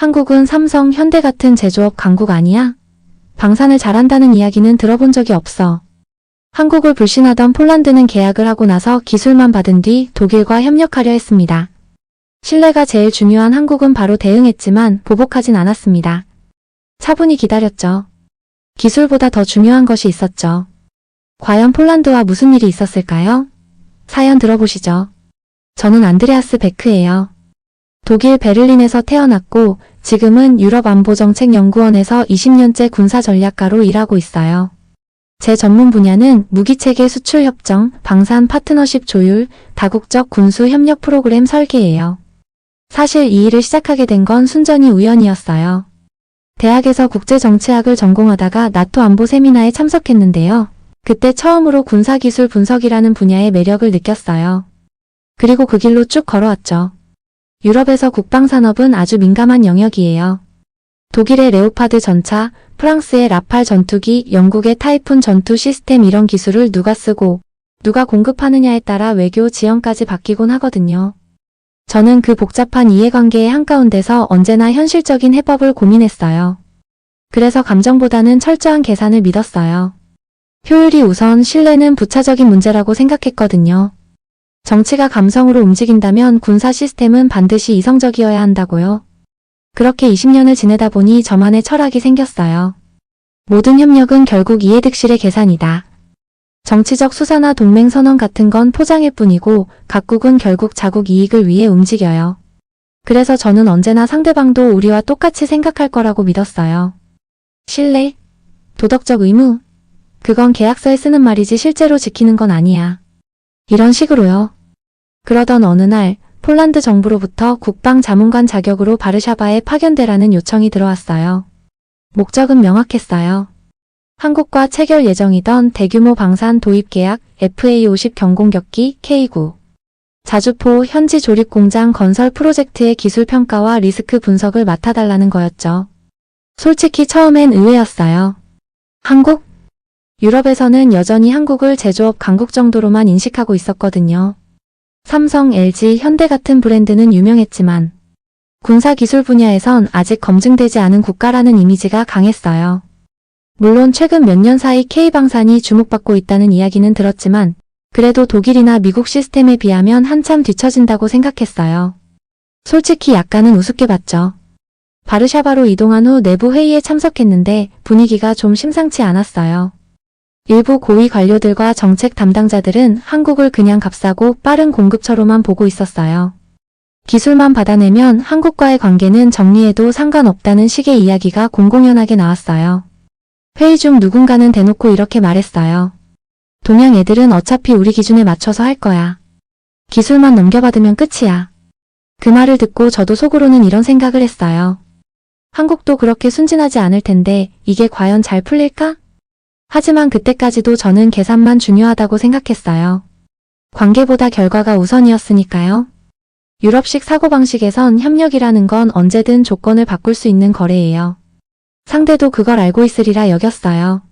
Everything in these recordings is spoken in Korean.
한국은 삼성, 현대 같은 제조업 강국 아니야? 방산을 잘한다는 이야기는 들어본 적이 없어. 한국을 불신하던 폴란드는 계약을 하고 나서 기술만 받은 뒤 독일과 협력하려 했습니다. 신뢰가 제일 중요한 한국은 바로 대응했지만 보복하진 않았습니다. 차분히 기다렸죠. 기술보다 더 중요한 것이 있었죠. 과연 폴란드와 무슨 일이 있었을까요? 사연 들어보시죠. 저는 안드레아스 베크예요. 독일 베를린에서 태어났고 지금은 유럽안보정책연구원에서 20년째 군사전략가로 일하고 있어요. 제 전문 분야는 무기체계 수출 협정, 방산 파트너십 조율, 다국적 군수 협력 프로그램 설계예요. 사실 이 일을 시작하게 된 건 순전히 우연이었어요. 대학에서 국제정치학을 전공하다가 나토 안보 세미나에 참석했는데요. 그때 처음으로 군사기술 분석이라는 분야의 매력을 느꼈어요. 그리고 그 길로 쭉 걸어왔죠. 유럽에서 국방산업은 아주 민감한 영역이에요. 독일의 레오파드 전차, 프랑스의 라팔 전투기, 영국의 타이푼 전투 시스템 이런 기술을 누가 쓰고 누가 공급하느냐에 따라 외교 지형까지 바뀌곤 하거든요. 저는 그 복잡한 이해관계의 한가운데서 언제나 현실적인 해법을 고민했어요. 그래서 감정보다는 철저한 계산을 믿었어요. 효율이 우선, 신뢰는 부차적인 문제라고 생각했거든요. 정치가 감성으로 움직인다면 군사 시스템은 반드시 이성적이어야 한다고요. 그렇게 20년을 지내다 보니 저만의 철학이 생겼어요. 모든 협력은 결국 이해득실의 계산이다. 정치적 수사나 동맹 선언 같은 건 포장일 뿐이고 각국은 결국 자국 이익을 위해 움직여요. 그래서 저는 언제나 상대방도 우리와 똑같이 생각할 거라고 믿었어요. 신뢰? 도덕적 의무? 그건 계약서에 쓰는 말이지 실제로 지키는 건 아니야. 이런 식으로요. 그러던 어느 날 폴란드 정부로부터 국방자문관 자격으로 바르샤바에 파견되라는 요청이 들어왔어요. 목적은 명확했어요. 한국과 체결 예정이던 대규모 방산 도입 계약 FA50 경공격기 K9 자주포 현지 조립 공장 건설 프로젝트의 기술 평가와 리스크 분석을 맡아달라는 거였죠. 솔직히 처음엔 의외였어요. 한국? 유럽에서는 여전히 한국을 제조업 강국 정도로만 인식하고 있었거든요. 삼성, LG, 현대 같은 브랜드는 유명했지만 군사기술 분야에선 아직 검증되지 않은 국가라는 이미지가 강했어요. 물론 최근 몇 년 사이 K방산이 주목받고 있다는 이야기는 들었지만 그래도 독일이나 미국 시스템에 비하면 한참 뒤처진다고 생각했어요. 솔직히 약간은 우습게 봤죠. 바르샤바로 이동한 후 내부 회의에 참석했는데 분위기가 좀 심상치 않았어요. 일부 고위 관료들과 정책 담당자들은 한국을 그냥 값싸고 빠른 공급처로만 보고 있었어요. 기술만 받아내면 한국과의 관계는 정리해도 상관없다는 식의 이야기가 공공연하게 나왔어요. 회의 중 누군가는 대놓고 이렇게 말했어요. 동양 애들은 어차피 우리 기준에 맞춰서 할 거야. 기술만 넘겨받으면 끝이야. 그 말을 듣고 저도 속으로는 이런 생각을 했어요. 한국도 그렇게 순진하지 않을 텐데 이게 과연 잘 풀릴까? 하지만 그때까지도 저는 계산만 중요하다고 생각했어요. 관계보다 결과가 우선이었으니까요. 유럽식 사고방식에선 협력이라는 건 언제든 조건을 바꿀 수 있는 거래예요. 상대도 그걸 알고 있으리라 여겼어요.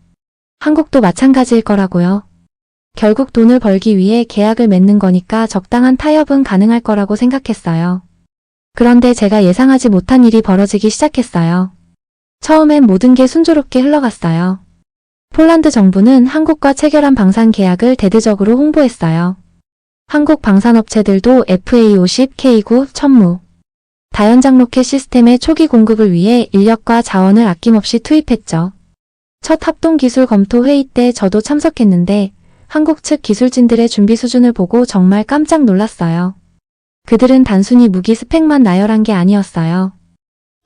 한국도 마찬가지일 거라고요. 결국 돈을 벌기 위해 계약을 맺는 거니까 적당한 타협은 가능할 거라고 생각했어요. 그런데 제가 예상하지 못한 일이 벌어지기 시작했어요. 처음엔 모든 게 순조롭게 흘러갔어요. 폴란드 정부는 한국과 체결한 방산 계약을 대대적으로 홍보했어요. 한국 방산업체들도 FA50, K9, 천무, 다연장 로켓 시스템의 초기 공급을 위해 인력과 자원을 아낌없이 투입했죠. 첫 합동기술 검토 회의 때 저도 참석했는데 한국 측 기술진들의 준비 수준을 보고 정말 깜짝 놀랐어요. 그들은 단순히 무기 스펙만 나열한 게 아니었어요.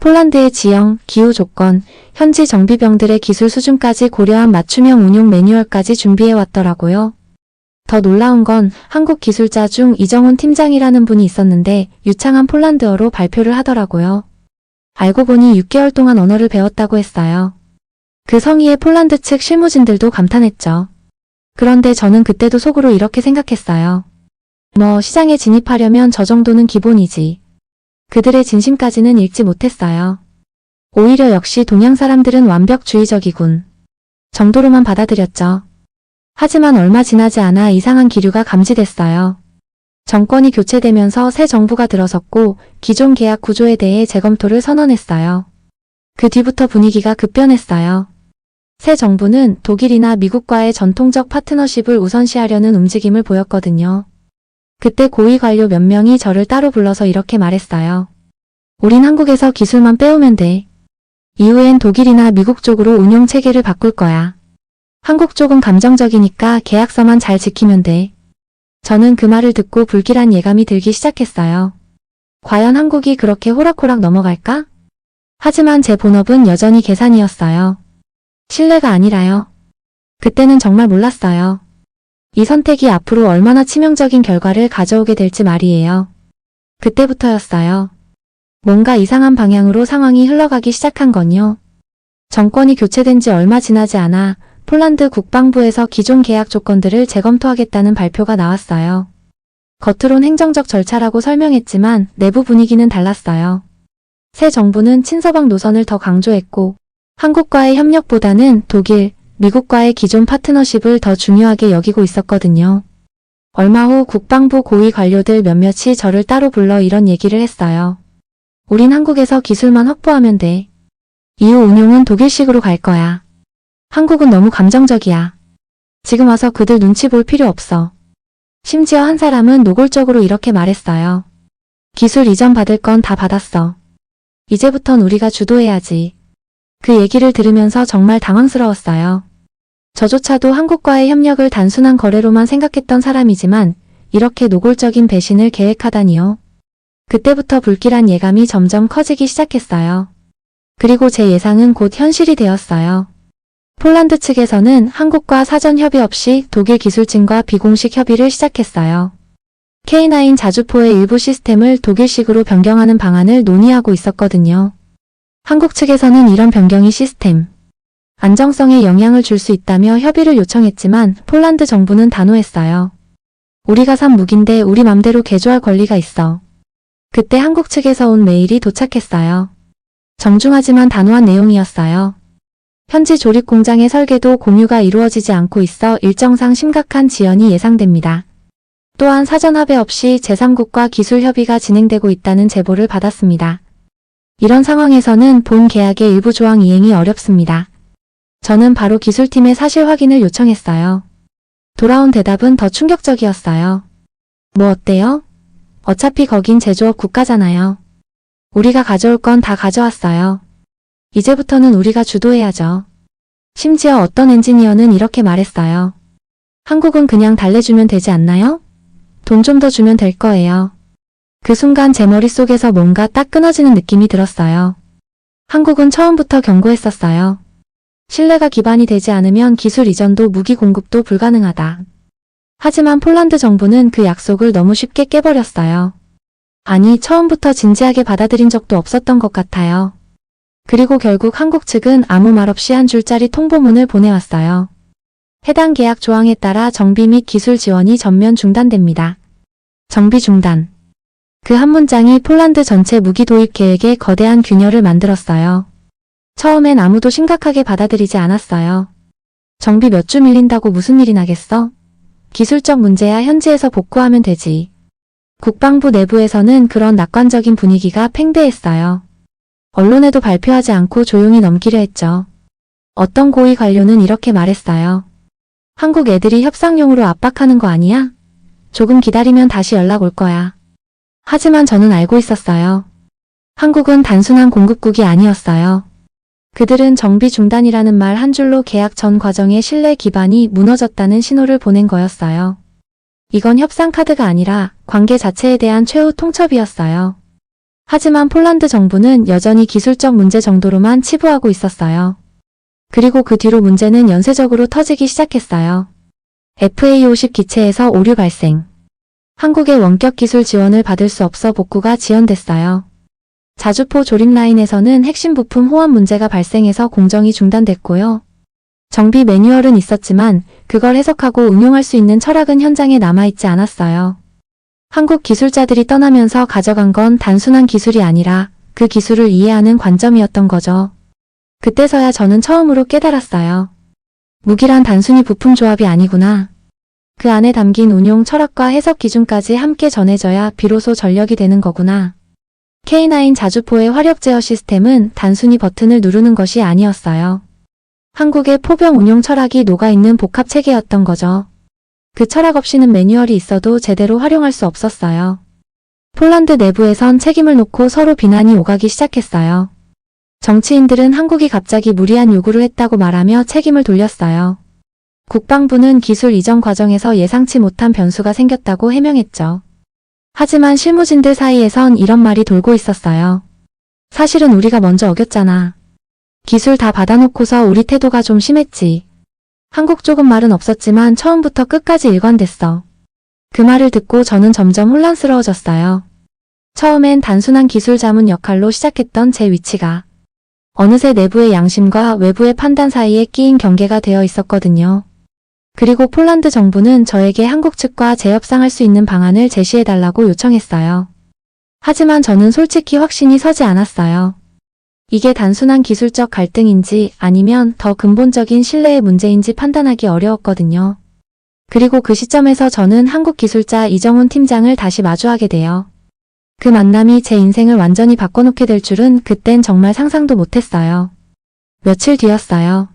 폴란드의 지형, 기후 조건, 현지 정비병들의 기술 수준까지 고려한 맞춤형 운용 매뉴얼까지 준비해왔더라고요. 더 놀라운 건 한국 기술자 중 이정훈 팀장이라는 분이 있었는데 유창한 폴란드어로 발표를 하더라고요. 알고 보니 6개월 동안 언어를 배웠다고 했어요. 그 성의에 폴란드 측 실무진들도 감탄했죠. 그런데 저는 그때도 속으로 이렇게 생각했어요. 시장에 진입하려면 저 정도는 기본이지. 그들의 진심까지는 읽지 못했어요. 오히려 역시 동양 사람들은 완벽주의적이군 정도로만 받아들였죠. 하지만 얼마 지나지 않아 이상한 기류가 감지됐어요. 정권이 교체되면서 새 정부가 들어섰고 기존 계약 구조에 대해 재검토를 선언했어요. 그 뒤부터 분위기가 급변했어요. 새 정부는 독일이나 미국과의 전통적 파트너십을 우선시하려는 움직임을 보였거든요. 그때 고위 관료 몇 명이 저를 따로 불러서 이렇게 말했어요. 우린 한국에서 기술만 빼오면 돼. 이후엔 독일이나 미국 쪽으로 운용 체계를 바꿀 거야. 한국 쪽은 감정적이니까 계약서만 잘 지키면 돼. 저는 그 말을 듣고 불길한 예감이 들기 시작했어요. 과연 한국이 그렇게 호락호락 넘어갈까? 하지만 제 본업은 여전히 계산이었어요. 신뢰가 아니라요. 그때는 정말 몰랐어요. 이 선택이 앞으로 얼마나 치명적인 결과를 가져오게 될지 말이에요. 그때부터였어요. 뭔가 이상한 방향으로 상황이 흘러가기 시작한 건요. 정권이 교체된 지 얼마 지나지 않아 폴란드 국방부에서 기존 계약 조건들을 재검토하겠다는 발표가 나왔어요. 겉으론 행정적 절차라고 설명했지만 내부 분위기는 달랐어요. 새 정부는 친서방 노선을 더 강조했고 한국과의 협력보다는 독일, 미국과의 기존 파트너십을 더 중요하게 여기고 있었거든요. 얼마 후 국방부 고위 관료들 몇몇이 저를 따로 불러 이런 얘기를 했어요. 우린 한국에서 기술만 확보하면 돼. 이후 운용은 독일식으로 갈 거야. 한국은 너무 감정적이야. 지금 와서 그들 눈치 볼 필요 없어. 심지어 한 사람은 노골적으로 이렇게 말했어요. 기술 이전 받을 건 다 받았어. 이제부턴 우리가 주도해야지. 그 얘기를 들으면서 정말 당황스러웠어요. 저조차도 한국과의 협력을 단순한 거래로만 생각했던 사람이지만 이렇게 노골적인 배신을 계획하다니요. 그때부터 불길한 예감이 점점 커지기 시작했어요. 그리고 제 예상은 곧 현실이 되었어요. 폴란드 측에서는 한국과 사전 협의 없이 독일 기술진과 비공식 협의를 시작했어요. K9 자주포의 일부 시스템을 독일식으로 변경하는 방안을 논의하고 있었거든요. 한국 측에서는 이런 변경이 시스템 안정성에 영향을 줄 수 있다며 협의를 요청했지만 폴란드 정부는 단호했어요. 우리가 산 무기인데 우리 맘대로 개조할 권리가 있어. 그때 한국 측에서 온 메일이 도착했어요. 정중하지만 단호한 내용이었어요. 현지 조립 공장의 설계도 공유가 이루어지지 않고 있어 일정상 심각한 지연이 예상됩니다. 또한 사전 합의 없이 제3국과 기술 협의가 진행되고 있다는 제보를 받았습니다. 이런 상황에서는 본 계약의 일부 조항 이행이 어렵습니다. 저는 바로 기술팀에 사실 확인을 요청했어요. 돌아온 대답은 더 충격적이었어요. 뭐 어때요? 어차피 거긴 제조업 국가잖아요. 우리가 가져올 건 다 가져왔어요. 이제부터는 우리가 주도해야죠. 심지어 어떤 엔지니어는 이렇게 말했어요. 한국은 그냥 달래주면 되지 않나요? 돈 좀 더 주면 될 거예요. 그 순간 제 머릿속에서 뭔가 딱 끊어지는 느낌이 들었어요. 한국은 처음부터 경고했었어요. 신뢰가 기반이 되지 않으면 기술 이전도 무기 공급도 불가능하다. 하지만 폴란드 정부는 그 약속을 너무 쉽게 깨버렸어요. 아니, 처음부터 진지하게 받아들인 적도 없었던 것 같아요. 그리고 결국 한국 측은 아무 말 없이 한 줄짜리 통보문을 보내왔어요. 해당 계약 조항에 따라 정비 및 기술 지원이 전면 중단됩니다. 정비 중단. 그 한 문장이 폴란드 전체 무기 도입 계획에 거대한 균열을 만들었어요. 처음엔 아무도 심각하게 받아들이지 않았어요. 정비 몇 주 밀린다고 무슨 일이 나겠어? 기술적 문제야 현지에서 복구하면 되지. 국방부 내부에서는 그런 낙관적인 분위기가 팽배했어요. 언론에도 발표하지 않고 조용히 넘기려 했죠. 어떤 고위 관료는 이렇게 말했어요. 한국 애들이 협상용으로 압박하는 거 아니야? 조금 기다리면 다시 연락 올 거야. 하지만 저는 알고 있었어요. 한국은 단순한 공급국이 아니었어요. 그들은 정비 중단이라는 말 한 줄로 계약 전 과정의 신뢰 기반이 무너졌다는 신호를 보낸 거였어요. 이건 협상 카드가 아니라 관계 자체에 대한 최후 통첩이었어요. 하지만 폴란드 정부는 여전히 기술적 문제 정도로만 치부하고 있었어요. 그리고 그 뒤로 문제는 연쇄적으로 터지기 시작했어요. FA-50 기체에서 오류 발생. 한국의 원격 기술 지원을 받을 수 없어 복구가 지연됐어요. 자주포 조립 라인에서는 핵심 부품 호환 문제가 발생해서 공정이 중단됐고요. 정비 매뉴얼은 있었지만 그걸 해석하고 응용할 수 있는 철학은 현장에 남아있지 않았어요. 한국 기술자들이 떠나면서 가져간 건 단순한 기술이 아니라 그 기술을 이해하는 관점이었던 거죠. 그때서야 저는 처음으로 깨달았어요. 무기란 단순히 부품 조합이 아니구나. 그 안에 담긴 운용 철학과 해석 기준까지 함께 전해져야 비로소 전력이 되는 거구나. K9 자주포의 화력 제어 시스템은 단순히 버튼을 누르는 것이 아니었어요. 한국의 포병 운용 철학이 녹아있는 복합 체계였던 거죠. 그 철학 없이는 매뉴얼이 있어도 제대로 활용할 수 없었어요. 폴란드 내부에선 책임을 놓고 서로 비난이 오가기 시작했어요. 정치인들은 한국이 갑자기 무리한 요구를 했다고 말하며 책임을 돌렸어요. 국방부는 기술 이전 과정에서 예상치 못한 변수가 생겼다고 해명했죠. 하지만 실무진들 사이에선 이런 말이 돌고 있었어요. 사실은 우리가 먼저 어겼잖아. 기술 다 받아놓고서 우리 태도가 좀 심했지. 한국 쪽은 말은 없었지만 처음부터 끝까지 일관됐어. 그 말을 듣고 저는 점점 혼란스러워졌어요. 처음엔 단순한 기술 자문 역할로 시작했던 제 위치가 어느새 내부의 양심과 외부의 판단 사이에 끼인 경계가 되어 있었거든요. 그리고 폴란드 정부는 저에게 한국 측과 재협상할 수 있는 방안을 제시해달라고 요청했어요. 하지만 저는 솔직히 확신이 서지 않았어요. 이게 단순한 기술적 갈등인지 아니면 더 근본적인 신뢰의 문제인지 판단하기 어려웠거든요. 그리고 그 시점에서 저는 한국 기술자 이정훈 팀장을 다시 마주하게 돼요. 그 만남이 제 인생을 완전히 바꿔놓게 될 줄은 그땐 정말 상상도 못했어요. 며칠 뒤였어요.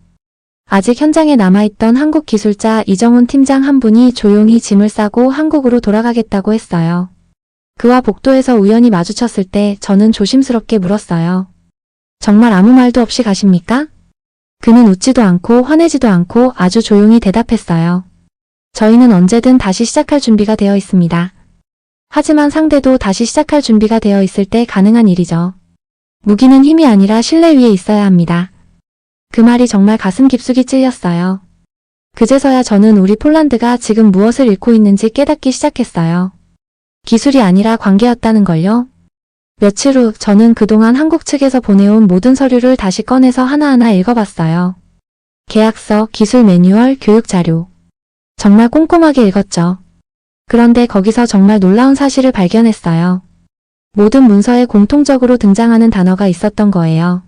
아직 현장에 남아있던 한국 기술자 이정훈 팀장 한 분이 조용히 짐을 싸고 한국으로 돌아가겠다고 했어요. 그와 복도에서 우연히 마주쳤을 때 저는 조심스럽게 물었어요. 정말 아무 말도 없이 가십니까? 그는 웃지도 않고 화내지도 않고 아주 조용히 대답했어요. 저희는 언제든 다시 시작할 준비가 되어 있습니다. 하지만 상대도 다시 시작할 준비가 되어 있을 때 가능한 일이죠. 무기는 힘이 아니라 신뢰 위에 있어야 합니다. 그 말이 정말 가슴 깊숙이 찔렸어요. 그제서야 저는 우리 폴란드가 지금 무엇을 잃고 있는지 깨닫기 시작했어요. 기술이 아니라 관계였다는 걸요. 며칠 후 저는 그동안 한국 측에서 보내온 모든 서류를 다시 꺼내서 하나하나 읽어봤어요. 계약서, 기술 매뉴얼, 교육 자료. 정말 꼼꼼하게 읽었죠. 그런데 거기서 정말 놀라운 사실을 발견했어요. 모든 문서에 공통적으로 등장하는 단어가 있었던 거예요.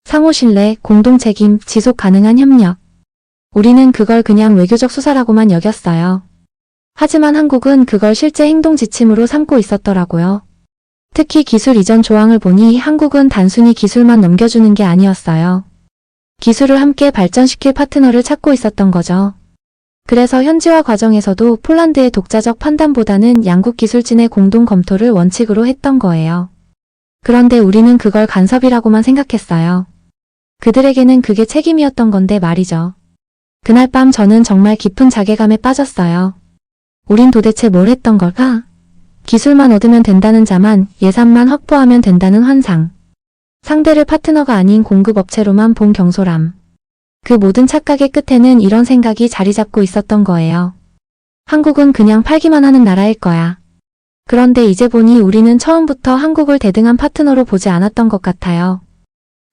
상호 신뢰, 공동 책임, 지속 가능한 협력. 우리는 그걸 그냥 외교적 수사라고만 여겼어요. 하지만 한국은 그걸 실제 행동 지침으로 삼고 있었더라고요. 특히 기술 이전 조항을 보니 한국은 단순히 기술만 넘겨주는 게 아니었어요. 기술을 함께 발전시킬 파트너를 찾고 있었던 거죠. 그래서 현지화 과정에서도 폴란드의 독자적 판단보다는 양국 기술진의 공동 검토를 원칙으로 했던 거예요. 그런데 우리는 그걸 간섭이라고만 생각했어요. 그들에게는 그게 책임이었던 건데 말이죠. 그날 밤 저는 정말 깊은 자괴감에 빠졌어요. 우린 도대체 뭘 했던 걸까? 기술만 얻으면 된다는 자만, 예산만 확보하면 된다는 환상. 상대를 파트너가 아닌 공급업체로만 본 경솔함. 그 모든 착각의 끝에는 이런 생각이 자리 잡고 있었던 거예요. 한국은 그냥 팔기만 하는 나라일 거야. 그런데 이제 보니 우리는 처음부터 한국을 대등한 파트너로 보지 않았던 것 같아요.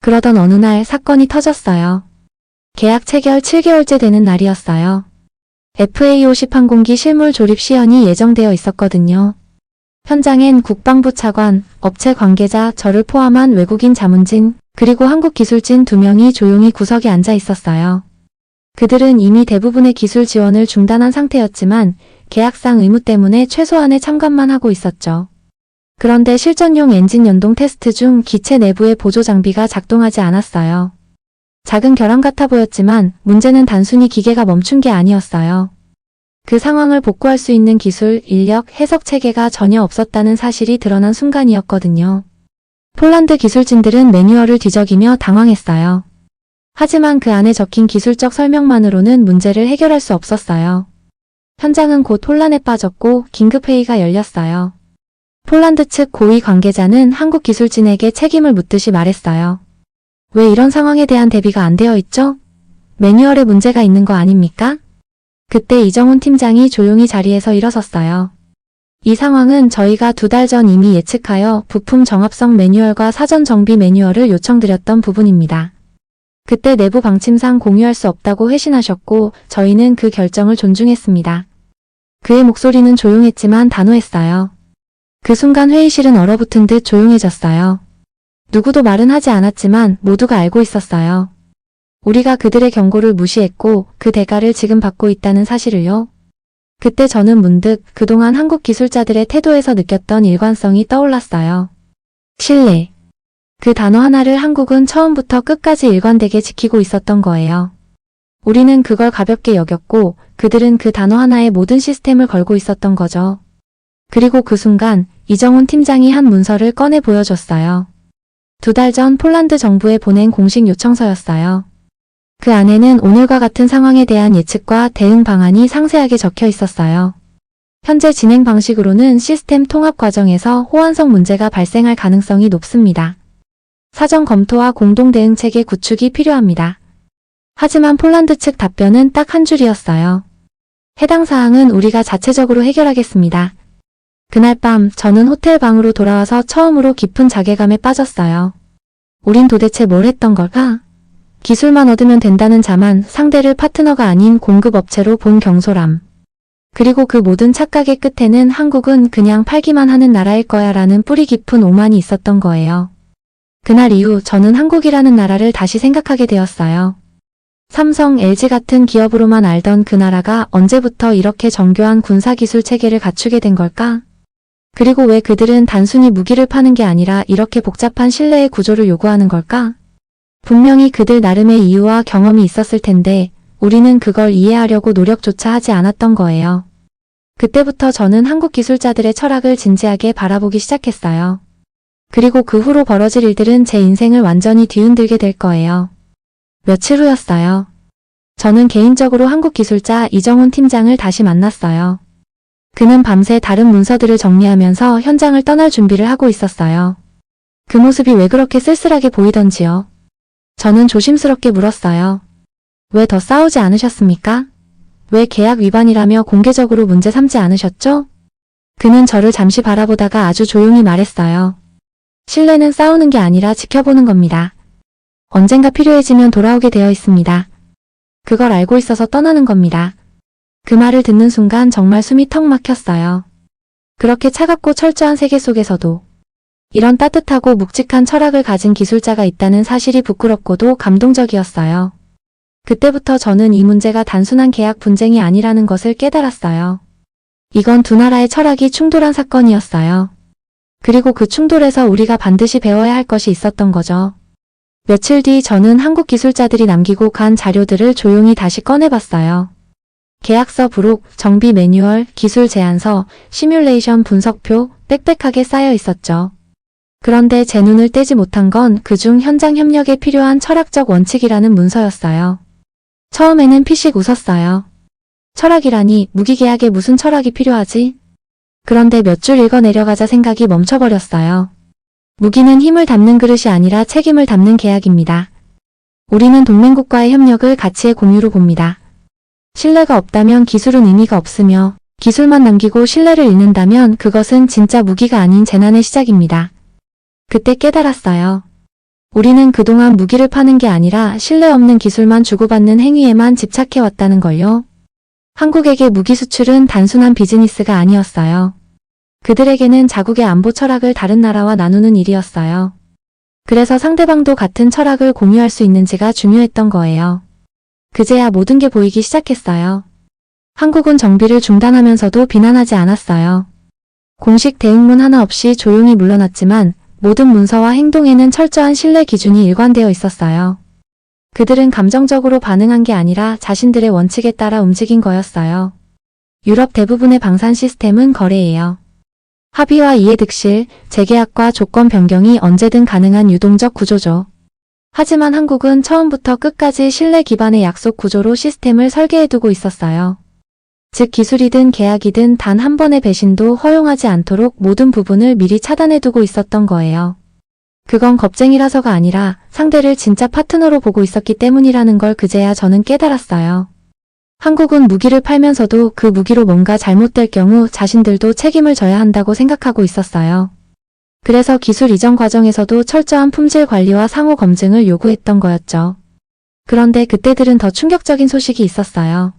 그러던 어느 날 사건이 터졌어요. 계약 체결 7개월째 되는 날이었어요. FA50 항공기 실물 조립 시연이 예정되어 있었거든요. 현장엔 국방부 차관, 업체 관계자, 저를 포함한 외국인 자문진, 그리고 한국 기술진 2명이 조용히 구석에 앉아 있었어요. 그들은 이미 대부분의 기술 지원을 중단한 상태였지만 계약상 의무 때문에 최소한의 참관만 하고 있었죠. 그런데 실전용 엔진 연동 테스트 중 기체 내부의 보조 장비가 작동하지 않았어요. 작은 결함 같아 보였지만 문제는 단순히 기계가 멈춘 게 아니었어요. 그 상황을 복구할 수 있는 기술, 인력, 해석 체계가 전혀 없었다는 사실이 드러난 순간이었거든요. 폴란드 기술진들은 매뉴얼을 뒤적이며 당황했어요. 하지만 그 안에 적힌 기술적 설명만으로는 문제를 해결할 수 없었어요. 현장은 곧 혼란에 빠졌고 긴급회의가 열렸어요. 폴란드 측 고위 관계자는 한국 기술진에게 책임을 묻듯이 말했어요. 왜 이런 상황에 대한 대비가 안 되어 있죠? 매뉴얼에 문제가 있는 거 아닙니까? 그때 이정훈 팀장이 조용히 자리에서 일어섰어요. 이 상황은 저희가 2달 전 이미 예측하여 부품 정합성 매뉴얼과 사전 정비 매뉴얼을 요청드렸던 부분입니다. 그때 내부 방침상 공유할 수 없다고 회신하셨고 저희는 그 결정을 존중했습니다. 그의 목소리는 조용했지만 단호했어요. 그 순간 회의실은 얼어붙은 듯 조용해졌어요. 누구도 말은 하지 않았지만 모두가 알고 있었어요. 우리가 그들의 경고를 무시했고 그 대가를 지금 받고 있다는 사실을요. 그때 저는 문득 그동안 한국 기술자들의 태도에서 느꼈던 일관성이 떠올랐어요. 신뢰. 그 단어 하나를 한국은 처음부터 끝까지 일관되게 지키고 있었던 거예요. 우리는 그걸 가볍게 여겼고 그들은 그 단어 하나에 모든 시스템을 걸고 있었던 거죠. 그리고 그 순간 이정훈 팀장이 한 문서를 꺼내 보여줬어요. 2달 전 폴란드 정부에 보낸 공식 요청서였어요. 그 안에는 오늘과 같은 상황에 대한 예측과 대응 방안이 상세하게 적혀 있었어요. 현재 진행 방식으로는 시스템 통합 과정에서 호환성 문제가 발생할 가능성이 높습니다. 사전 검토와 공동 대응 체계 구축이 필요합니다. 하지만 폴란드 측 답변은 딱 한 줄이었어요. 해당 사항은 우리가 자체적으로 해결하겠습니다. 그날 밤 저는 호텔 방으로 돌아와서 처음으로 깊은 자괴감에 빠졌어요. 우린 도대체 뭘 했던 걸까? 기술만 얻으면 된다는 자만, 상대를 파트너가 아닌 공급업체로 본 경솔함. 그리고 그 모든 착각의 끝에는 한국은 그냥 팔기만 하는 나라일 거야 라는 뿌리 깊은 오만이 있었던 거예요. 그날 이후 저는 한국이라는 나라를 다시 생각하게 되었어요. 삼성, LG 같은 기업으로만 알던 그 나라가 언제부터 이렇게 정교한 군사기술 체계를 갖추게 된 걸까? 그리고 왜 그들은 단순히 무기를 파는 게 아니라 이렇게 복잡한 신뢰의 구조를 요구하는 걸까? 분명히 그들 나름의 이유와 경험이 있었을 텐데 우리는 그걸 이해하려고 노력조차 하지 않았던 거예요. 그때부터 저는 한국 기술자들의 철학을 진지하게 바라보기 시작했어요. 그리고 그 후로 벌어질 일들은 제 인생을 완전히 뒤흔들게 될 거예요. 며칠 후였어요. 저는 개인적으로 한국 기술자 이정훈 팀장을 다시 만났어요. 그는 밤새 다른 문서들을 정리하면서 현장을 떠날 준비를 하고 있었어요. 그 모습이 왜 그렇게 쓸쓸하게 보이던지요. 저는 조심스럽게 물었어요. 왜 더 싸우지 않으셨습니까? 왜 계약 위반이라며 공개적으로 문제 삼지 않으셨죠? 그는 저를 잠시 바라보다가 아주 조용히 말했어요. 신뢰는 싸우는 게 아니라 지켜보는 겁니다. 언젠가 필요해지면 돌아오게 되어 있습니다. 그걸 알고 있어서 떠나는 겁니다. 그 말을 듣는 순간 정말 숨이 턱 막혔어요. 그렇게 차갑고 철저한 세계 속에서도 이런 따뜻하고 묵직한 철학을 가진 기술자가 있다는 사실이 부끄럽고도 감동적이었어요. 그때부터 저는 이 문제가 단순한 계약 분쟁이 아니라는 것을 깨달았어요. 이건 두 나라의 철학이 충돌한 사건이었어요. 그리고 그 충돌에서 우리가 반드시 배워야 할 것이 있었던 거죠. 며칠 뒤 저는 한국 기술자들이 남기고 간 자료들을 조용히 다시 꺼내봤어요. 계약서 부록, 정비 매뉴얼, 기술 제안서, 시뮬레이션 분석표 빽빽하게 쌓여 있었죠. 그런데 제 눈을 떼지 못한 건 그중 현장 협력에 필요한 철학적 원칙이라는 문서였어요. 처음에는 피식 웃었어요. 철학이라니 무기계약에 무슨 철학이 필요하지? 그런데 몇 줄 읽어 내려가자 생각이 멈춰버렸어요. 무기는 힘을 담는 그릇이 아니라 책임을 담는 계약입니다. 우리는 동맹국과의 협력을 가치의 공유로 봅니다. 신뢰가 없다면 기술은 의미가 없으며 기술만 남기고 신뢰를 잃는다면 그것은 진짜 무기가 아닌 재난의 시작입니다. 그때 깨달았어요. 우리는 그동안 무기를 파는 게 아니라 신뢰 없는 기술만 주고받는 행위에만 집착해왔다는 걸요. 한국에게 무기 수출은 단순한 비즈니스가 아니었어요. 그들에게는 자국의 안보 철학을 다른 나라와 나누는 일이었어요. 그래서 상대방도 같은 철학을 공유할 수 있는지가 중요했던 거예요. 그제야 모든 게 보이기 시작했어요. 한국은 정비를 중단하면서도 비난하지 않았어요. 공식 대응문 하나 없이 조용히 물러났지만 모든 문서와 행동에는 철저한 신뢰 기준이 일관되어 있었어요. 그들은 감정적으로 반응한 게 아니라 자신들의 원칙에 따라 움직인 거였어요. 유럽 대부분의 방산 시스템은 거래예요. 합의와 이해득실, 재계약과 조건 변경이 언제든 가능한 유동적 구조죠. 하지만 한국은 처음부터 끝까지 신뢰 기반의 약속 구조로 시스템을 설계해두고 있었어요. 즉 기술이든 계약이든 단 한 번의 배신도 허용하지 않도록 모든 부분을 미리 차단해두고 있었던 거예요. 그건 겁쟁이라서가 아니라 상대를 진짜 파트너로 보고 있었기 때문이라는 걸 그제야 저는 깨달았어요. 한국은 무기를 팔면서도 그 무기로 뭔가 잘못될 경우 자신들도 책임을 져야 한다고 생각하고 있었어요. 그래서 기술 이전 과정에서도 철저한 품질 관리와 상호 검증을 요구했던 거였죠. 그런데 그때들은 더 충격적인 소식이 있었어요.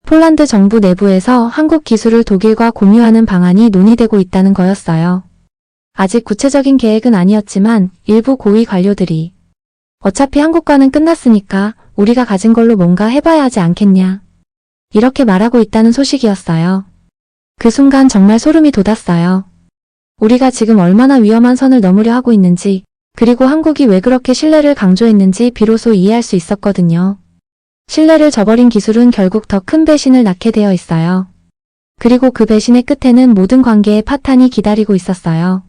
폴란드 정부 내부에서 한국 기술을 독일과 공유하는 방안이 논의되고 있다는 거였어요. 아직 구체적인 계획은 아니었지만 일부 고위 관료들이 어차피 한국과는 끝났으니까 우리가 가진 걸로 뭔가 해봐야 하지 않겠냐. 이렇게 말하고 있다는 소식이었어요. 그 순간 정말 소름이 돋았어요. 우리가 지금 얼마나 위험한 선을 넘으려 하고 있는지, 그리고 한국이 왜 그렇게 신뢰를 강조했는지 비로소 이해할 수 있었거든요. 신뢰를 저버린 기술은 결국 더 큰 배신을 낳게 되어 있어요. 그리고 그 배신의 끝에는 모든 관계의 파탄이 기다리고 있었어요.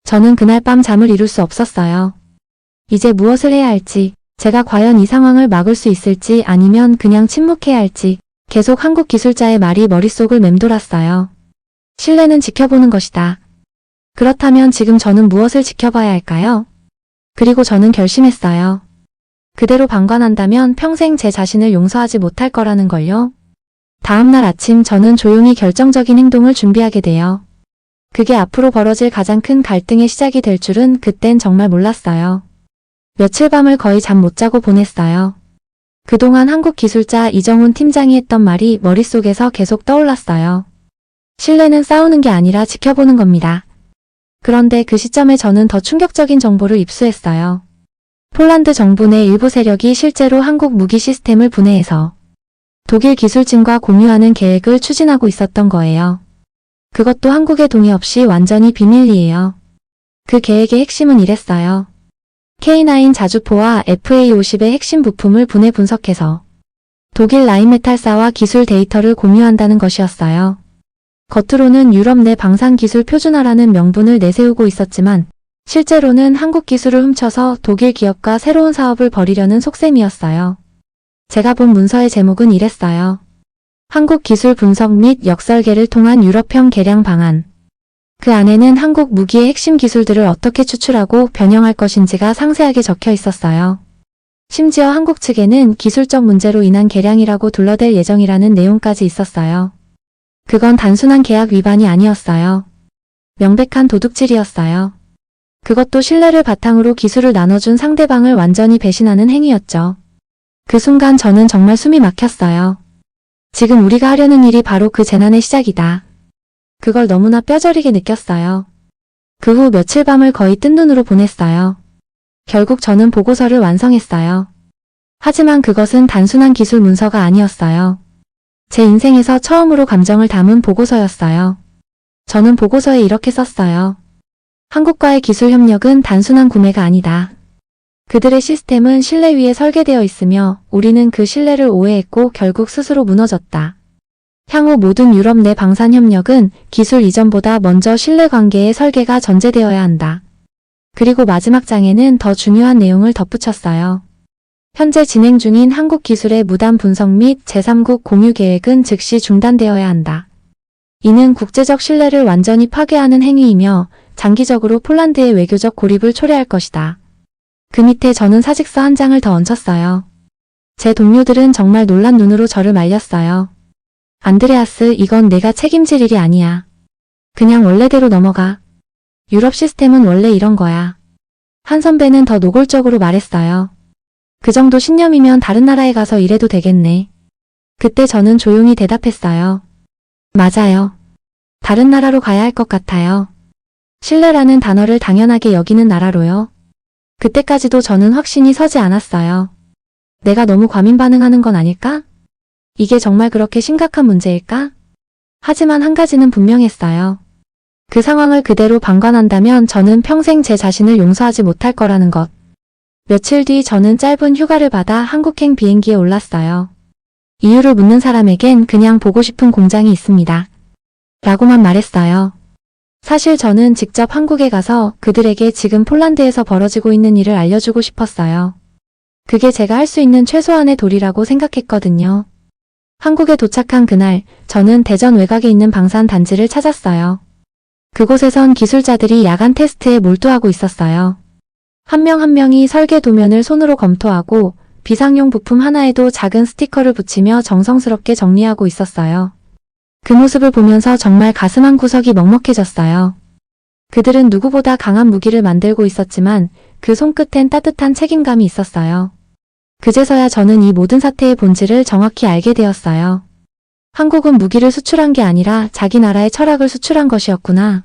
저는 그날 밤 잠을 이룰 수 없었어요. 이제 무엇을 해야 할지, 제가 과연 이 상황을 막을 수 있을지 아니면 그냥 침묵해야 할지, 계속 한국 기술자의 말이 머릿속을 맴돌았어요. 신뢰는 지켜보는 것이다. 그렇다면 지금 저는 무엇을 지켜봐야 할까요? 그리고 저는 결심했어요. 그대로 방관한다면 평생 제 자신을 용서하지 못할 거라는 걸요. 다음날 아침 저는 조용히 결정적인 행동을 준비하게 돼요. 그게 앞으로 벌어질 가장 큰 갈등의 시작이 될 줄은 그땐 정말 몰랐어요. 며칠 밤을 거의 잠 못 자고 보냈어요. 그동안 한국 기술자 이정훈 팀장이 했던 말이 머릿속에서 계속 떠올랐어요. 신뢰는 싸우는 게 아니라 지켜보는 겁니다. 그런데 그 시점에 저는 더 충격적인 정보를 입수했어요. 폴란드 정부 내 일부 세력이 실제로 한국 무기 시스템을 분해해서 독일 기술진과 공유하는 계획을 추진하고 있었던 거예요. 그것도 한국의 동의 없이 완전히 비밀리에요. 그 계획의 핵심은 이랬어요. K9 자주포와 FA50의 핵심 부품을 분해 분석해서 독일 라인메탈사와 기술 데이터를 공유한다는 것이었어요. 겉으로는 유럽 내 방산기술 표준화라는 명분을 내세우고 있었지만 실제로는 한국 기술을 훔쳐서 독일 기업과 새로운 사업을 벌이려는 속셈이었어요. 제가 본 문서의 제목은 이랬어요. 한국 기술 분석 및 역설계를 통한 유럽형 개량 방안. 그 안에는 한국 무기의 핵심 기술들을 어떻게 추출하고 변형할 것인지가 상세하게 적혀 있었어요. 심지어 한국 측에는 기술적 문제로 인한 개량이라고 둘러댈 예정이라는 내용까지 있었어요. 그건 단순한 계약 위반이 아니었어요. 명백한 도둑질이었어요. 그것도 신뢰를 바탕으로 기술을 나눠준 상대방을 완전히 배신하는 행위였죠. 그 순간 저는 정말 숨이 막혔어요. 지금 우리가 하려는 일이 바로 그 재난의 시작이다. 그걸 너무나 뼈저리게 느꼈어요. 그 후 며칠 밤을 거의 뜬 눈으로 보냈어요. 결국 저는 보고서를 완성했어요. 하지만 그것은 단순한 기술 문서가 아니었어요. 제 인생에서 처음으로 감정을 담은 보고서였어요. 저는 보고서에 이렇게 썼어요. 한국과의 기술 협력은 단순한 구매가 아니다. 그들의 시스템은 신뢰 위에 설계되어 있으며 우리는 그 신뢰를 오해했고 결국 스스로 무너졌다. 향후 모든 유럽 내 방산 협력은 기술 이전보다 먼저 신뢰 관계의 설계가 전제되어야 한다. 그리고 마지막 장에는 더 중요한 내용을 덧붙였어요. 현재 진행 중인 한국 기술의 무단 분석 및 제3국 공유 계획은 즉시 중단되어야 한다. 이는 국제적 신뢰를 완전히 파괴하는 행위이며 장기적으로 폴란드의 외교적 고립을 초래할 것이다. 그 밑에 저는 사직서 한 장을 더 얹혔어요. 제 동료들은 정말 놀란 눈으로 저를 말렸어요. 안드레아스, 이건 내가 책임질 일이 아니야. 그냥 원래대로 넘어가. 유럽 시스템은 원래 이런 거야. 한 선배는 더 노골적으로 말했어요. 그 정도 신념이면 다른 나라에 가서 일해도 되겠네. 그때 저는 조용히 대답했어요. 맞아요. 다른 나라로 가야 할 것 같아요. 신뢰라는 단어를 당연하게 여기는 나라로요. 그때까지도 저는 확신이 서지 않았어요. 내가 너무 과민 반응하는 건 아닐까? 이게 정말 그렇게 심각한 문제일까? 하지만 한 가지는 분명했어요. 그 상황을 그대로 방관한다면 저는 평생 제 자신을 용서하지 못할 거라는 것. 며칠 뒤 저는 짧은 휴가를 받아 한국행 비행기에 올랐어요. 이유를 묻는 사람에겐 그냥 보고 싶은 공장이 있습니다. 라고만 말했어요. 사실 저는 직접 한국에 가서 그들에게 지금 폴란드에서 벌어지고 있는 일을 알려주고 싶었어요. 그게 제가 할 수 있는 최소한의 도리라고 생각했거든요. 한국에 도착한 그날, 저는 대전 외곽에 있는 방산 단지를 찾았어요. 그곳에선 기술자들이 야간 테스트에 몰두하고 있었어요. 한 명 한 명이 설계 도면을 손으로 검토하고 비상용 부품 하나에도 작은 스티커를 붙이며 정성스럽게 정리하고 있었어요. 그 모습을 보면서 정말 가슴 한 구석이 먹먹해졌어요. 그들은 누구보다 강한 무기를 만들고 있었지만 그 손끝엔 따뜻한 책임감이 있었어요. 그제서야 저는 이 모든 사태의 본질을 정확히 알게 되었어요. 한국은 무기를 수출한 게 아니라 자기 나라의 철학을 수출한 것이었구나.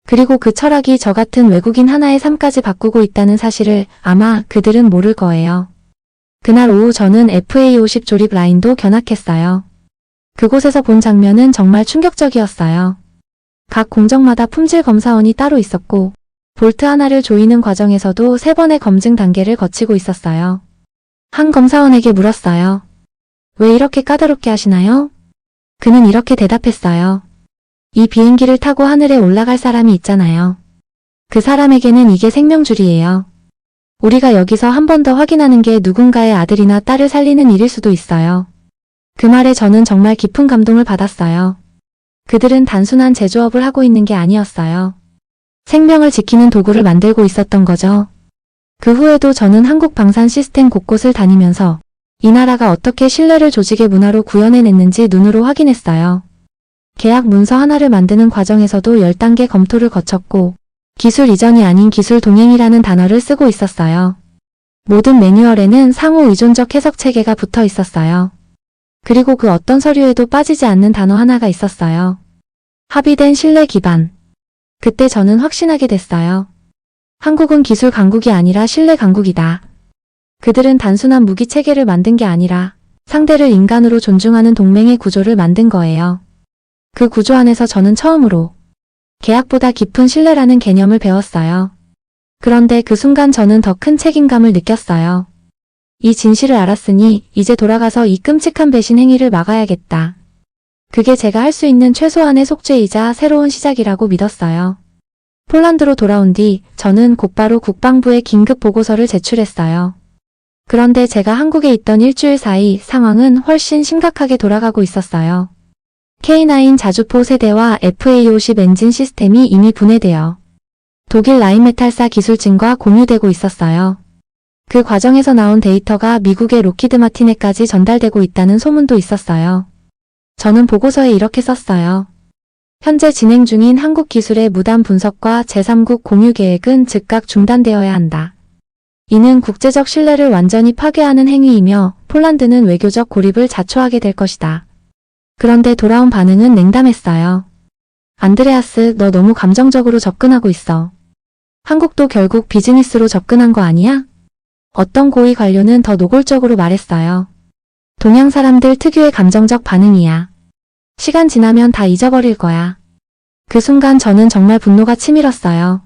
그리고 그 철학이 저 같은 외국인 하나의 삶까지 바꾸고 있다는 사실을 아마 그들은 모를 거예요. 그날 오후 저는 FA50 조립 라인도 견학했어요. 그곳에서 본 장면은 정말 충격적이었어요. 각 공정마다 품질 검사원이 따로 있었고 볼트 하나를 조이는 과정에서도 3번의 검증 단계를 거치고 있었어요. 한 검사원에게 물었어요. 왜 이렇게 까다롭게 하시나요? 그는 이렇게 대답했어요. 이 비행기를 타고 하늘에 올라갈 사람이 있잖아요. 그 사람에게는 이게 생명줄이에요. 우리가 여기서 한 번 더 확인하는 게 누군가의 아들이나 딸을 살리는 일일 수도 있어요. 그 말에 저는 정말 깊은 감동을 받았어요. 그들은 단순한 제조업을 하고 있는 게 아니었어요. 생명을 지키는 도구를 만들고 있었던 거죠. 그 후에도 저는 한국 방산 시스템 곳곳을 다니면서 이 나라가 어떻게 신뢰를 조직의 문화로 구현해냈는지 눈으로 확인했어요. 계약 문서 하나를 만드는 과정에서도 10단계 검토를 거쳤고 기술 이전이 아닌 기술 동행이라는 단어를 쓰고 있었어요. 모든 매뉴얼에는 상호 의존적 해석 체계가 붙어 있었어요. 그리고 그 어떤 서류에도 빠지지 않는 단어 하나가 있었어요. 합의된 신뢰 기반. 그때 저는 확신하게 됐어요. 한국은 기술 강국이 아니라 신뢰 강국이다. 그들은 단순한 무기 체계를 만든 게 아니라 상대를 인간으로 존중하는 동맹의 구조를 만든 거예요. 그 구조 안에서 저는 처음으로 계약보다 깊은 신뢰라는 개념을 배웠어요. 그런데 그 순간 저는 더 큰 책임감을 느꼈어요. 이 진실을 알았으니 이제 돌아가서 이 끔찍한 배신 행위를 막아야겠다. 그게 제가 할 수 있는 최소한의 속죄이자 새로운 시작이라고 믿었어요. 폴란드로 돌아온 뒤 저는 곧바로 국방부에 긴급 보고서를 제출했어요. 그런데 제가 한국에 있던 일주일 사이 상황은 훨씬 심각하게 돌아가고 있었어요. K9 자주포 세대와 FA50 엔진 시스템이 이미 분해되어 독일 라인메탈사 기술진과 공유되고 있었어요. 그 과정에서 나온 데이터가 미국의 로키드 마틴에까지 전달되고 있다는 소문도 있었어요. 저는 보고서에 이렇게 썼어요. 현재 진행 중인 한국 기술의 무단 분석과 제3국 공유 계획은 즉각 중단되어야 한다. 이는 국제적 신뢰를 완전히 파괴하는 행위이며 폴란드는 외교적 고립을 자초하게 될 것이다. 그런데 돌아온 반응은 냉담했어요. 안드레아스, 너 너무 감정적으로 접근하고 있어. 한국도 결국 비즈니스로 접근한 거 아니야? 어떤 고위 관료는 더 노골적으로 말했어요. 동양 사람들 특유의 감정적 반응이야. 시간 지나면 다 잊어버릴 거야. 그 순간 저는 정말 분노가 치밀었어요.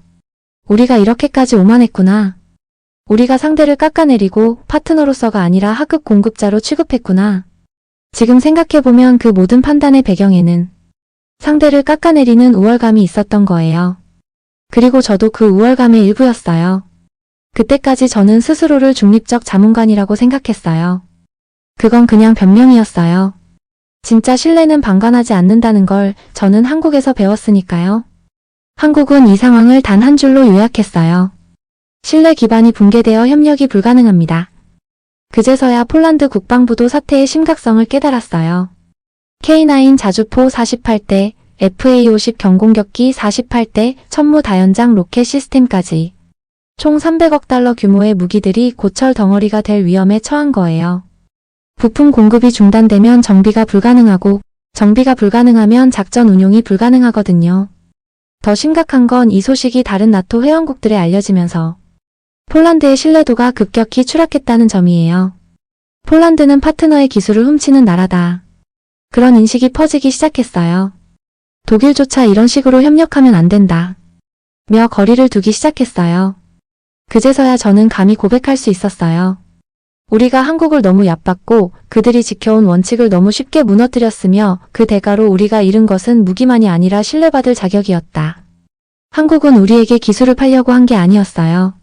우리가 이렇게까지 오만했구나. 우리가 상대를 깎아내리고 파트너로서가 아니라 하급 공급자로 취급했구나. 지금 생각해보면 그 모든 판단의 배경에는 상대를 깎아내리는 우월감이 있었던 거예요. 그리고 저도 그 우월감의 일부였어요. 그때까지 저는 스스로를 중립적 자문관이라고 생각했어요. 그건 그냥 변명이었어요. 진짜 신뢰는 방관하지 않는다는 걸 저는 한국에서 배웠으니까요. 한국은 이 상황을 단 한 줄로 요약했어요. 신뢰 기반이 붕괴되어 협력이 불가능합니다. 그제서야 폴란드 국방부도 사태의 심각성을 깨달았어요. K9 자주포 48대, FA50 경공격기 48대, 천무 다연장 로켓 시스템까지 총 300억 달러 규모의 무기들이 고철 덩어리가 될 위험에 처한 거예요. 부품 공급이 중단되면 정비가 불가능하고 정비가 불가능하면 작전 운용이 불가능하거든요. 더 심각한 건 이 소식이 다른 나토 회원국들에 알려지면서 폴란드의 신뢰도가 급격히 추락했다는 점이에요. 폴란드는 파트너의 기술을 훔치는 나라다. 그런 인식이 퍼지기 시작했어요. 독일조차 이런 식으로 협력하면 안 된다. 며 거리를 두기 시작했어요. 그제서야 저는 감히 고백할 수 있었어요. 우리가 한국을 너무 얕봤고 그들이 지켜온 원칙을 너무 쉽게 무너뜨렸으며 그 대가로 우리가 잃은 것은 무기만이 아니라 신뢰받을 자격이었다. 한국은 우리에게 기술을 팔려고 한 게 아니었어요.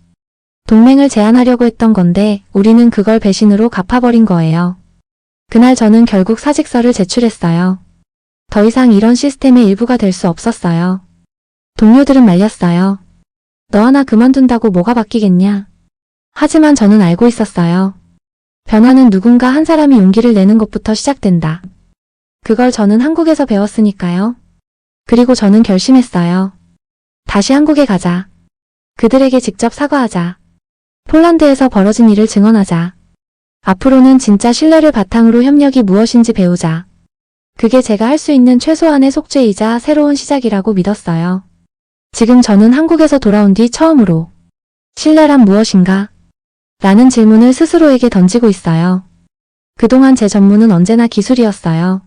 동맹을 제한하려고 했던 건데 우리는 그걸 배신으로 갚아버린 거예요. 그날 저는 결국 사직서를 제출했어요. 더 이상 이런 시스템의 일부가 될 수 없었어요. 동료들은 말렸어요. 너 하나 그만둔다고 뭐가 바뀌겠냐. 하지만 저는 알고 있었어요. 변화는 누군가 한 사람이 용기를 내는 것부터 시작된다. 그걸 저는 한국에서 배웠으니까요. 그리고 저는 결심했어요. 다시 한국에 가자. 그들에게 직접 사과하자. 폴란드에서 벌어진 일을 증언하자. 앞으로는 진짜 신뢰를 바탕으로 협력이 무엇인지 배우자. 그게 제가 할 수 있는 최소한의 속죄이자 새로운 시작이라고 믿었어요. 지금 저는 한국에서 돌아온 뒤 처음으로 신뢰란 무엇인가? 라는 질문을 스스로에게 던지고 있어요. 그동안 제 전문은 언제나 기술이었어요.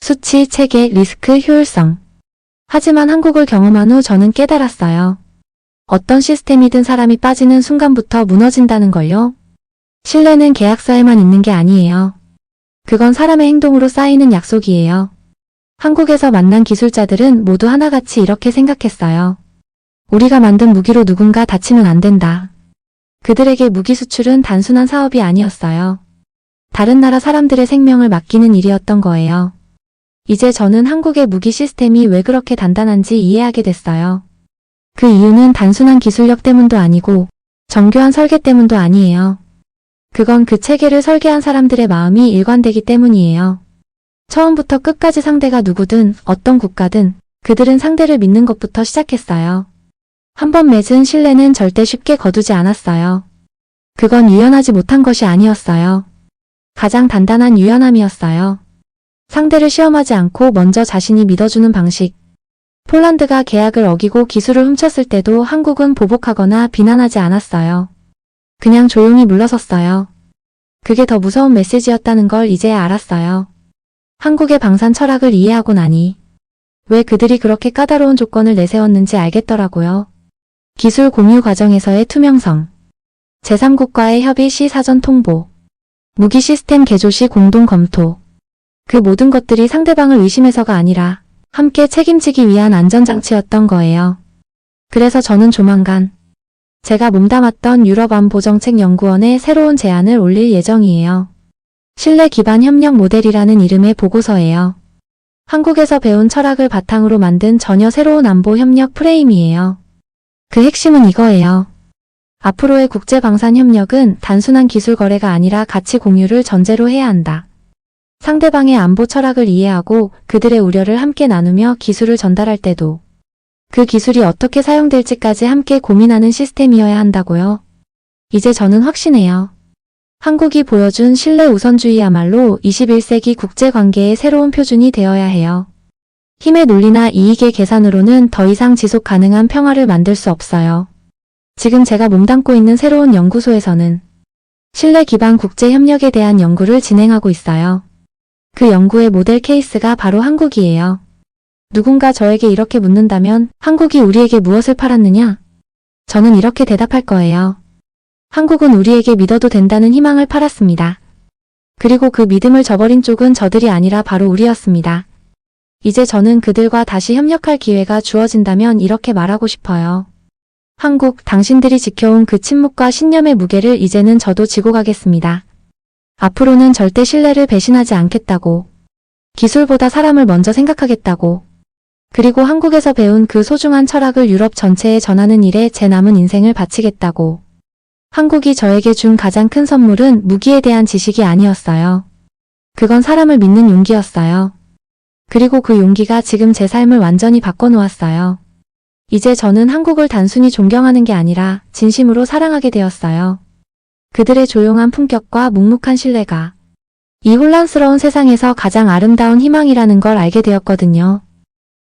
수치, 체계, 리스크, 효율성. 하지만 한국을 경험한 후 저는 깨달았어요. 어떤 시스템이든 사람이 빠지는 순간부터 무너진다는 걸요. 신뢰는 계약서에만 있는 게 아니에요. 그건 사람의 행동으로 쌓이는 약속이에요. 한국에서 만난 기술자들은 모두 하나같이 이렇게 생각했어요. 우리가 만든 무기로 누군가 다치면 안 된다. 그들에게 무기 수출은 단순한 사업이 아니었어요. 다른 나라 사람들의 생명을 맡기는 일이었던 거예요. 이제 저는 한국의 무기 시스템이 왜 그렇게 단단한지 이해하게 됐어요. 그 이유는 단순한 기술력 때문도 아니고 정교한 설계 때문도 아니에요. 그건 그 체계를 설계한 사람들의 마음이 일관되기 때문이에요. 처음부터 끝까지 상대가 누구든 어떤 국가든 그들은 상대를 믿는 것부터 시작했어요. 한번 맺은 신뢰는 절대 쉽게 거두지 않았어요. 그건 유연하지 못한 것이 아니었어요. 가장 단단한 유연함이었어요. 상대를 시험하지 않고 먼저 자신이 믿어주는 방식. 폴란드가 계약을 어기고 기술을 훔쳤을 때도 한국은 보복하거나 비난하지 않았어요. 그냥 조용히 물러섰어요. 그게 더 무서운 메시지였다는 걸 이제야 알았어요. 한국의 방산 철학을 이해하고 나니 왜 그들이 그렇게 까다로운 조건을 내세웠는지 알겠더라고요. 기술 공유 과정에서의 투명성, 제3국과의 협의 시 사전 통보, 무기 시스템 개조 시 공동 검토. 그 모든 것들이 상대방을 의심해서가 아니라 함께 책임지기 위한 안전장치였던 거예요. 그래서 저는 조만간 제가 몸담았던 유럽안보정책연구원에 새로운 제안을 올릴 예정이에요. 신뢰 기반 협력 모델이라는 이름의 보고서예요. 한국에서 배운 철학을 바탕으로 만든 전혀 새로운 안보 협력 프레임이에요. 그 핵심은 이거예요. 앞으로의 국제방산협력은 단순한 기술 거래가 아니라 가치 공유를 전제로 해야 한다. 상대방의 안보 철학을 이해하고 그들의 우려를 함께 나누며 기술을 전달할 때도 그 기술이 어떻게 사용될지까지 함께 고민하는 시스템이어야 한다고요. 이제 저는 확신해요. 한국이 보여준 신뢰 우선주의야말로 21세기 국제관계의 새로운 표준이 되어야 해요. 힘의 논리나 이익의 계산으로는 더 이상 지속 가능한 평화를 만들 수 없어요. 지금 제가 몸담고 있는 새로운 연구소에서는 신뢰 기반 국제협력에 대한 연구를 진행하고 있어요. 그 연구의 모델 케이스가 바로 한국이에요. 누군가 저에게 이렇게 묻는다면 한국이 우리에게 무엇을 팔았느냐? 저는 이렇게 대답할 거예요. 한국은 우리에게 믿어도 된다는 희망을 팔았습니다. 그리고 그 믿음을 저버린 쪽은 저들이 아니라 바로 우리였습니다. 이제 저는 그들과 다시 협력할 기회가 주어진다면 이렇게 말하고 싶어요. 한국, 당신들이 지켜온 그 침묵과 신념의 무게를 이제는 저도 지고 가겠습니다. 앞으로는 절대 신뢰를 배신하지 않겠다고. 기술보다 사람을 먼저 생각하겠다고. 그리고 한국에서 배운 그 소중한 철학을 유럽 전체에 전하는 일에 제 남은 인생을 바치겠다고. 한국이 저에게 준 가장 큰 선물은 무기에 대한 지식이 아니었어요. 그건 사람을 믿는 용기였어요. 그리고 그 용기가 지금 제 삶을 완전히 바꿔놓았어요. 이제 저는 한국을 단순히 존경하는 게 아니라 진심으로 사랑하게 되었어요. 그들의 조용한 품격과 묵묵한 신뢰가 이 혼란스러운 세상에서 가장 아름다운 희망이라는 걸 알게 되었거든요.